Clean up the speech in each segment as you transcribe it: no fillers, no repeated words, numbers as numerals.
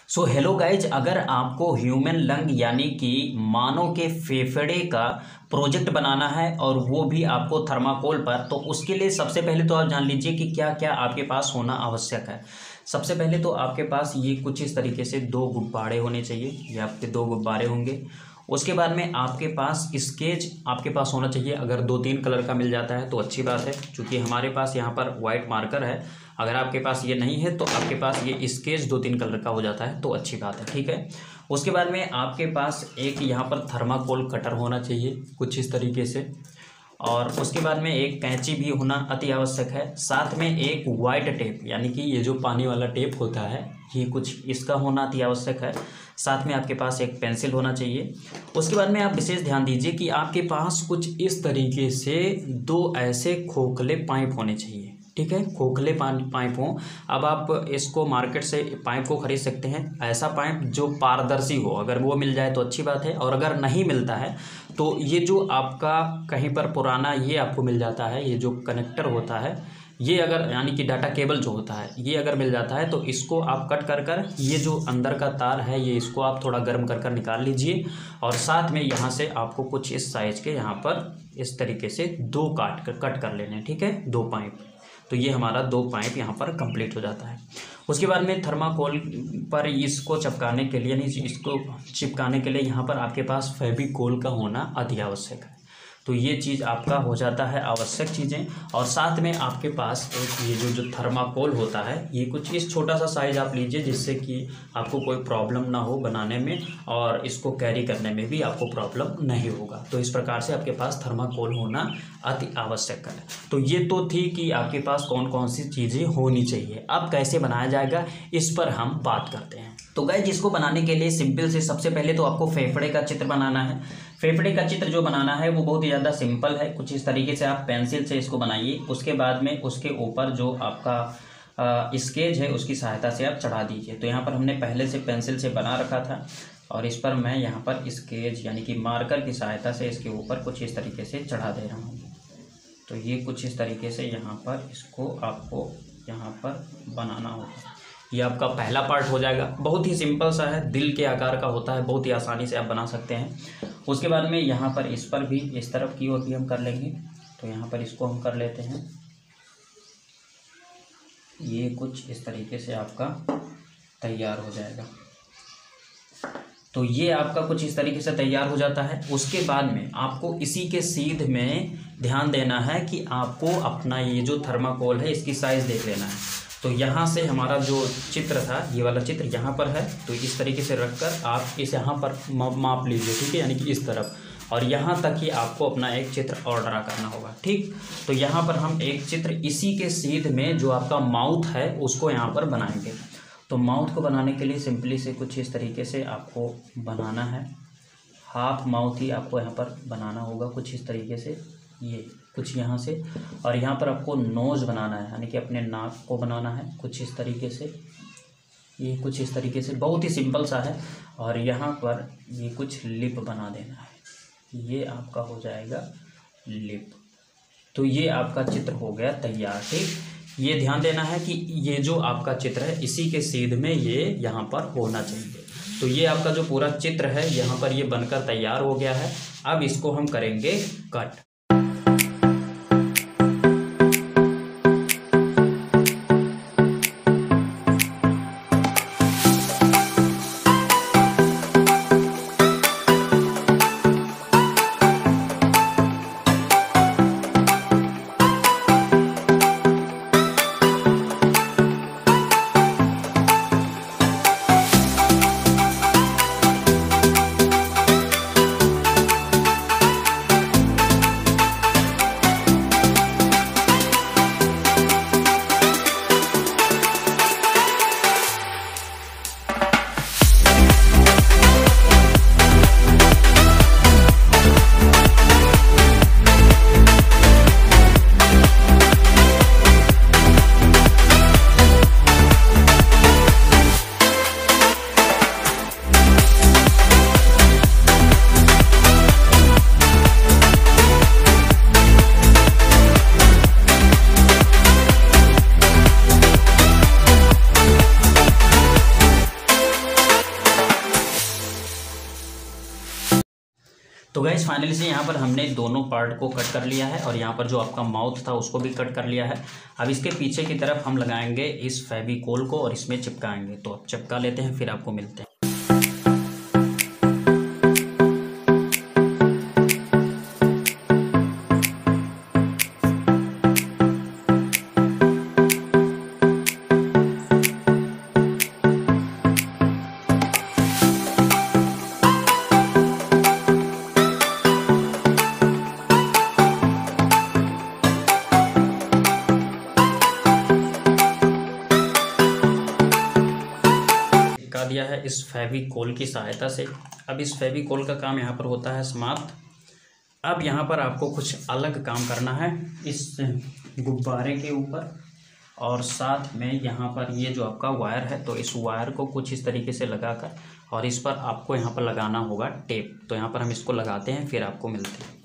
So hello guys, अगर आपको human lung यानी कि मानव के फेफड़े का प्रोजेक्ट बनाना है और वो भी आपको थर्माकोल पर, तो उसके लिए सबसे पहले तो आप जान लीजिए कि क्या क्या आपके पास होना आवश्यक है। सबसे पहले तो आपके पास ये कुछ इस तरीके से 2 गुब्बारे होने चाहिए। ये आपके 2 गुब्बारे होंगे। उसके बाद में आपके पास स्केच आपके पास होना चाहिए। अगर 2-3 कलर का मिल जाता है तो अच्छी बात है, क्योंकि हमारे पास यहाँ पर वाइट मार्कर है। अगर आपके पास ये नहीं है तो आपके पास ये स्केच 2-3 कलर का हो जाता है तो अच्छी बात है, ठीक है। उसके बाद में आपके पास एक यहाँ पर थर्माकोल कटर होना चाहिए कुछ इस तरीके से, और उसके बाद में एक कैंची भी होना अति आवश्यक है। साथ में एक वाइट टेप यानी कि ये जो पानी वाला टेप होता है, ये कुछ इसका होना अति आवश्यक है। साथ में आपके पास एक पेंसिल होना चाहिए। उसके बाद में आप विशेष ध्यान दीजिए कि आपके पास कुछ इस तरीके से 2 ऐसे खोखले पाइप होने चाहिए, ठीक है। खोखले पाइप हों। अब आप इसको मार्केट से पाइप को खरीद सकते हैं, ऐसा पाइप जो पारदर्शी हो। अगर वो मिल जाए तो अच्छी बात है, और अगर नहीं मिलता है तो ये जो आपका कहीं पर पुराना ये आपको मिल जाता है, ये जो कनेक्टर होता है, ये अगर यानी कि डाटा केबल जो होता है, ये अगर मिल जाता है तो इसको आप कट कर कर ये जो अंदर का तार है ये इसको आप थोड़ा गर्म कर कर निकाल लीजिए। और साथ में यहाँ से आपको कुछ इस साइज के यहाँ पर इस तरीके से 2 कट कर लेने, ठीक है, 2 पाइप। तो ये हमारा 2 पाइप यहाँ पर कंप्लीट हो जाता है। उसके बाद में थर्माकोल पर इसको चिपकाने के लिए यहाँ पर आपके पास फेविकोल का होना अति आवश्यक है। तो ये चीज़ आपका हो जाता है आवश्यक चीज़ें। और साथ में आपके पास एक ये जो थर्माकोल होता है, ये कुछ इस छोटा सा साइज आप लीजिए, जिससे कि आपको कोई प्रॉब्लम ना हो बनाने में और इसको कैरी करने में भी आपको प्रॉब्लम नहीं होगा। तो इस प्रकार से आपके पास थर्माकोल होना अति आवश्यक है। तो ये तो थी कि आपके पास कौन कौन सी चीज़ें होनी चाहिए। अब कैसे बनाया जाएगा इस पर हम बात करते हैं। तो गाइस, इसको बनाने के लिए सिंपल से सबसे पहले तो आपको फेफड़े का चित्र बनाना है। फेफड़े का चित्र जो बनाना है वो बहुत ही ज़्यादा सिंपल है। कुछ इस तरीके से आप पेंसिल से इसको बनाइए। उसके बाद में उसके ऊपर जो आपका स्केच है उसकी सहायता से आप चढ़ा दीजिए। तो यहाँ पर हमने पहले से पेंसिल से बना रखा था, और इस पर मैं यहाँ पर स्केच यानी कि मार्कर की सहायता से इसके ऊपर कुछ इस तरीके से चढ़ा दे रहा हूँ। तो ये कुछ इस तरीके से यहाँ पर इसको आपको यहाँ पर बनाना होगा। ये आपका पहला पार्ट हो जाएगा। बहुत ही सिंपल सा है, दिल के आकार का होता है, बहुत ही आसानी से आप बना सकते हैं। उसके बाद में यहाँ पर इस पर भी इस तरफ की ओर भी हम कर लेंगे। तो यहाँ पर इसको हम कर लेते हैं। ये कुछ इस तरीके से आपका तैयार हो जाएगा। तो ये आपका कुछ इस तरीके से तैयार हो जाता है। उसके बाद में आपको इसी के सीध में ध्यान देना है कि आपको अपना ये जो थर्माकोल है इसकी साइज़ देख लेना है। तो यहाँ से हमारा जो चित्र था, ये वाला चित्र यहाँ पर है, तो इस तरीके से रखकर आप इस यहाँ पर माप लीजिए, ठीक है, यानी कि इस तरफ, और यहाँ तक ही आपको अपना एक चित्र और ड्रा करना होगा, ठीक। तो यहाँ पर हम एक चित्र इसी के सीध में जो आपका माउथ है उसको यहाँ पर बनाएंगे। तो माउथ को बनाने के लिए सिंपली से कुछ इस तरीके से आपको बनाना है। हाफ माउथ ही आपको यहाँ पर बनाना होगा कुछ इस तरीके से, ये कुछ यहाँ से, और यहाँ पर आपको नोज़ बनाना है, यानी कि अपने नाक को बनाना है कुछ इस तरीके से। ये कुछ इस तरीके से बहुत ही सिंपल सा है। और यहाँ पर ये कुछ लिप बना देना है, ये आपका हो जाएगा लिप। तो ये आपका चित्र हो गया तैयार, ठीक। ये ध्यान देना है कि ये जो आपका चित्र है इसी के सीध में ये यहाँ पर होना चाहिए। तो ये आपका जो पूरा चित्र है यहाँ पर ये बनकर तैयार हो गया है। अब इसको हम करेंगे कट। तो गाइस फाइनली से यहाँ पर हमने दोनों पार्ट को कट कर लिया है और यहाँ पर जो आपका माउथ था उसको भी कट कर लिया है। अब इसके पीछे की तरफ हम लगाएंगे इस फेविकोल को और इसमें चिपकाएंगे। तो अब चिपका लेते हैं, फिर आपको मिलते हैं। दिया है इस फेविकोल की सहायता से। अब इस फेविकोल का काम यहाँ पर होता है समाप्त। अब यहाँ पर आपको कुछ अलग काम करना है इस गुब्बारे के ऊपर, और साथ में यहाँ पर ये जो आपका वायर है, तो इस वायर को कुछ इस तरीके से लगाकर और इस पर आपको यहाँ पर लगाना होगा टेप। तो यहाँ पर हम इसको लगाते हैं, फिर आपको मिलते हैं।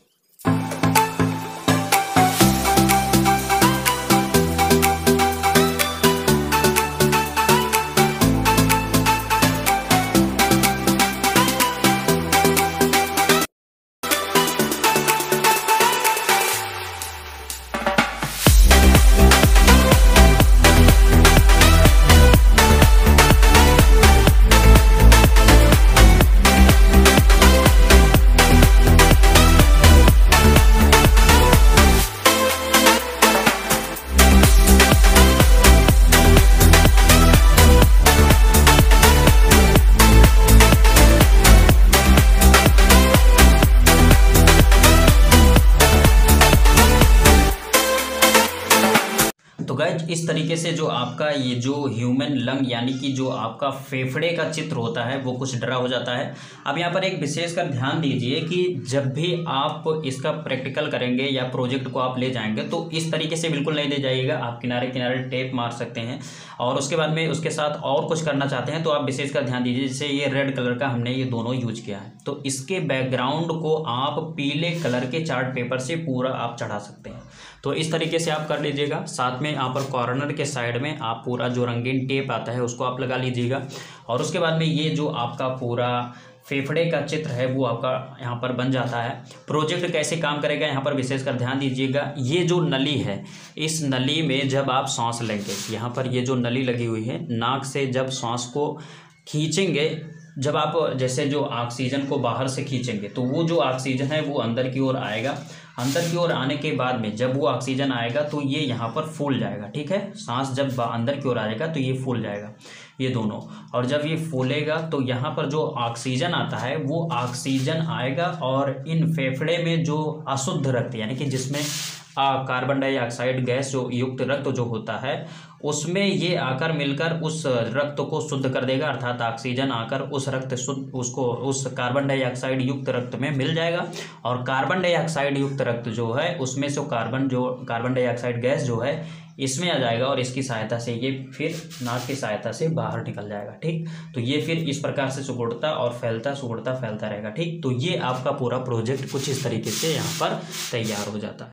तो गाइज इस तरीके से जो आपका ये जो ह्यूमन लंग यानी कि जो आपका फेफड़े का चित्र होता है वो कुछ डरा हो जाता है। अब यहाँ पर एक विशेषकर ध्यान दीजिए कि जब भी आप इसका प्रैक्टिकल करेंगे या प्रोजेक्ट को आप ले जाएंगे तो इस तरीके से बिल्कुल नहीं ले जाइएगा। आप किनारे किनारे टेप मार सकते हैं और उसके बाद में उसके साथ और कुछ करना चाहते हैं तो आप विशेषकर ध्यान दीजिए। जैसे ये रेड कलर का हमने ये दोनों यूज किया है, तो इसके बैकग्राउंड को आप पीले कलर के चार्ट पेपर से पूरा आप चढ़ा सकते हैं। तो इस तरीके से आप कर लीजिएगा। साथ में यहाँ पर कॉर्नर के साइड में आप पूरा जो रंगीन टेप आता है उसको आप लगा लीजिएगा। और उसके बाद में ये जो आपका पूरा फेफड़े का चित्र है वो आपका यहाँ पर बन जाता है। प्रोजेक्ट कैसे काम करेगा यहाँ पर विशेषकर ध्यान दीजिएगा। ये जो नली है, इस नली में जब आप सांस लेंगे, यहाँ पर ये जो नली लगी हुई है, नाक से जब सांस को खींचेंगे, जब आप जैसे जो ऑक्सीजन को बाहर से खींचेंगे तो वो जो ऑक्सीजन है वो अंदर की ओर आएगा। अंदर की ओर आने के बाद में जब वो ऑक्सीजन आएगा तो ये यहाँ पर फूल जाएगा। ठीक है, सांस जब अंदर की ओर आएगा तो ये फूल जाएगा, ये दोनों। और जब ये फूलेगा तो यहाँ पर जो ऑक्सीजन आता है वो ऑक्सीजन आएगा और इन फेफड़े में जो अशुद्ध रक्त यानी कि जिसमें कार्बन डाइऑक्साइड गैस जो युक्त रक्त जो होता है उसमें ये आकर मिलकर उस रक्त को शुद्ध कर देगा। अर्थात ऑक्सीजन आकर उस रक्त शुद्ध उसको उस कार्बन डाइऑक्साइड युक्त रक्त में मिल जाएगा और कार्बन डाइऑक्साइड युक्त रक्त जो है उसमें से कार्बन डाइऑक्साइड गैस जो है इसमें आ जाएगा और इसकी सहायता से ये फिर नाक की सहायता से बाहर निकल जाएगा। ठीक, तो ये फिर इस प्रकार से सुगड़ता और फैलता रहेगा। ठीक, तो ये आपका पूरा प्रोजेक्ट कुछ इस तरीके से यहाँ पर तैयार हो जाता है।